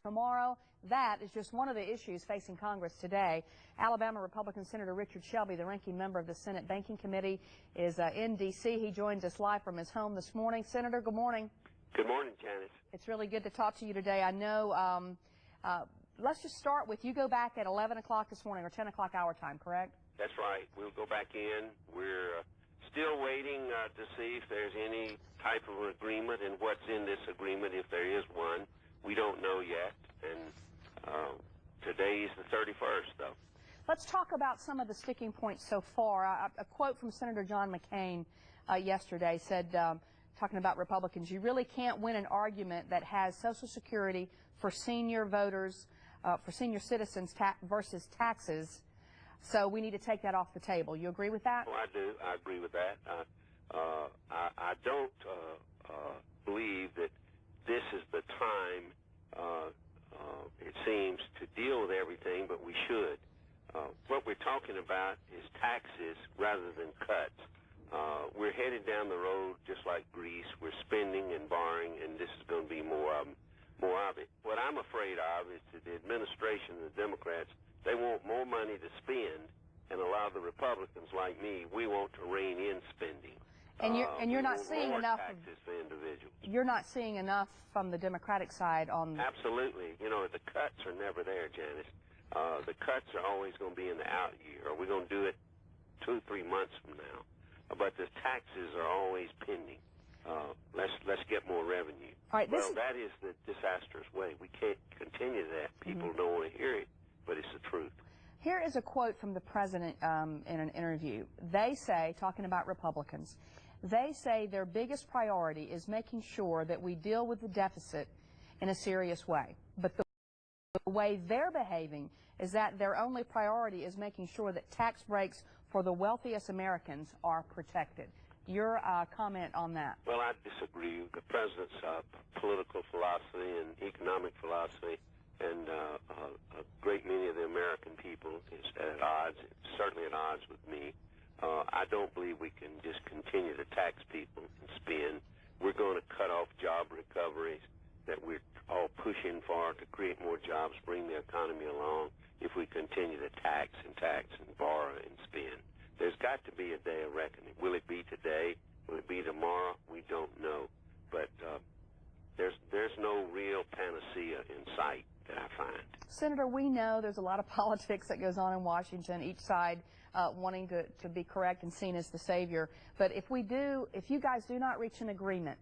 tomorrow. That is just one of the issues facing Congress today. Alabama Republican Senator Richard Shelby, the ranking member of the Senate Banking Committee, is in D.C. He joins us live from his home this morning. Senator, good morning. Good morning, Janice. It's really good to talk to you today. I know, let's just start with, you go back at 11 o'clock this morning, or 10 o'clock our time, correct? That's right. We'll go back in. We're still waiting to see if there's any type of agreement and what's in this agreement, if there is one. We don't know yet, and today is the 31st, though. Let's talk about some of the sticking points so far. A quote from Senator John McCain yesterday said, talking about Republicans, you really can't win an argument that has Social Security for senior voters, for senior citizens versus taxes, so we need to take that off the table. You agree with that? Well, I do. I agree with that. I don't believe that this is the time, it seems, to deal with everything, but we should. What we're talking about is taxes rather than cuts. We're headed down the road just like Greece. We're spending and borrowing, and this is going to be more of it. What I'm afraid of is that the administration and the Democrats, they want more money to spend, and a lot of the Republicans like me, we want to rein in spending. And you're not seeing enough taxes for individuals. You're not seeing enough from the Democratic side on. Absolutely. You know, the cuts are never there, Janice. The cuts are always going to be in the out year. Are we going to do it 2-3 months from now? But the taxes are always pending. Let's get more revenue. All right, well, that is the disastrous way. We can't continue that. People don't want to hear it, but it's the truth. Here is a quote from the president in an interview. They say, talking about Republicans, they say their biggest priority is making sure that we deal with the deficit in a serious way. But the way they're behaving is that their only priority is making sure that tax breaks for the wealthiest Americans are protected. Your comment on that? Well, I disagree. The president's political philosophy and economic philosophy and a great many of the American people is at odds, certainly at odds with me. I don't believe we can just continue to tax people and spend. We're going to cut off job recoveries that we're all pushing for to create more jobs, bring the economy along, if we continue to tax and borrow and spend. There's got to be a day of reckoning. Will it be today? Will it be tomorrow? We don't know. But there's no real panacea in sight that I find. Senator, we know there's a lot of politics that goes on in Washington, each side wanting to be correct and seen as the savior. But if you guys do not reach an agreement,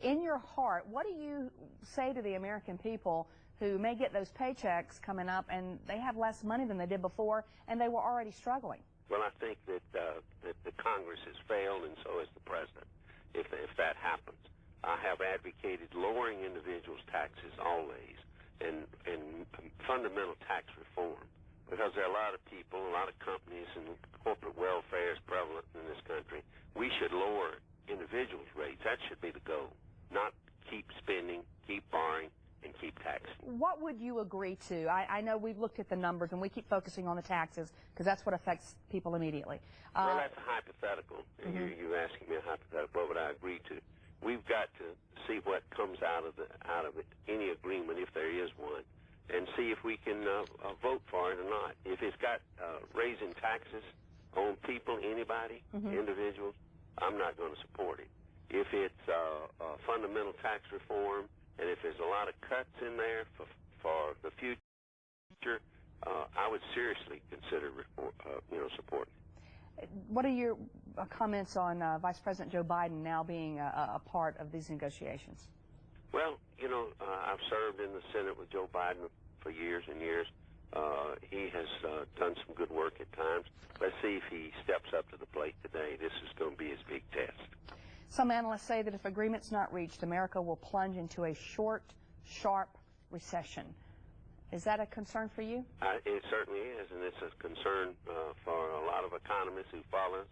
in your heart, what do you say to the American people who may get those paychecks coming up and they have less money than they did before and they were already struggling? Well, I think that the Congress has failed, and so has the president, if that happens. I have advocated lowering individuals' taxes always and fundamental tax reform, because there are a lot of people, a lot of companies, and corporate welfare is prevalent in this country. We should lower individuals' rates. That should be the goal, not keep spending, keep borrowing, and keep taxing. What would you agree to? I know we've looked at the numbers, and we keep focusing on the taxes because that's what affects people immediately. Well, that's a hypothetical. You're asking me a hypothetical. What would I agree to? We've got to see what comes out of it, any agreement, if there is one, and see if we can vote for it or not. If it's got raising taxes on people, anybody, individuals, I'm not going to support it. If it's fundamental tax reform, and if there's a lot of cuts in there for the future, I would seriously consider supporting it. What are your comments on Vice President Joe Biden now being a part of these negotiations? Well, I've served in the Senate with Joe Biden for years and years. He has done some good work at times. Let's see if he steps up to the plate today. This is going to be his big test. Some analysts say that if agreement's not reached, America will plunge into a short, sharp recession. Is that a concern for you? It certainly is, and it's a concern for a lot of economists who follow us.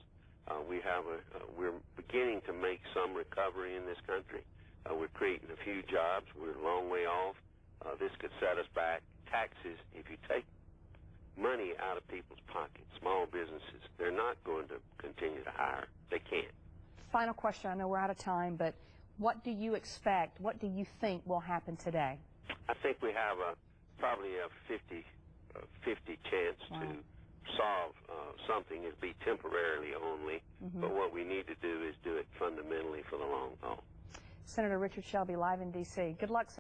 We're beginning to make some recovery in this country. We're creating a few jobs. We're a long way off. This could set us back. Taxes, if you take money out of people's pockets, small businesses, they're not going to continue to hire. They can't. Final question. I know we're out of time, but what do you expect? What do you think will happen today? I think we have probably a 50 chance to solve something. It'll be temporarily only, but what we need to do is do it fundamentally for the long haul. Senator Richard Shelby, live in D.C. Good luck.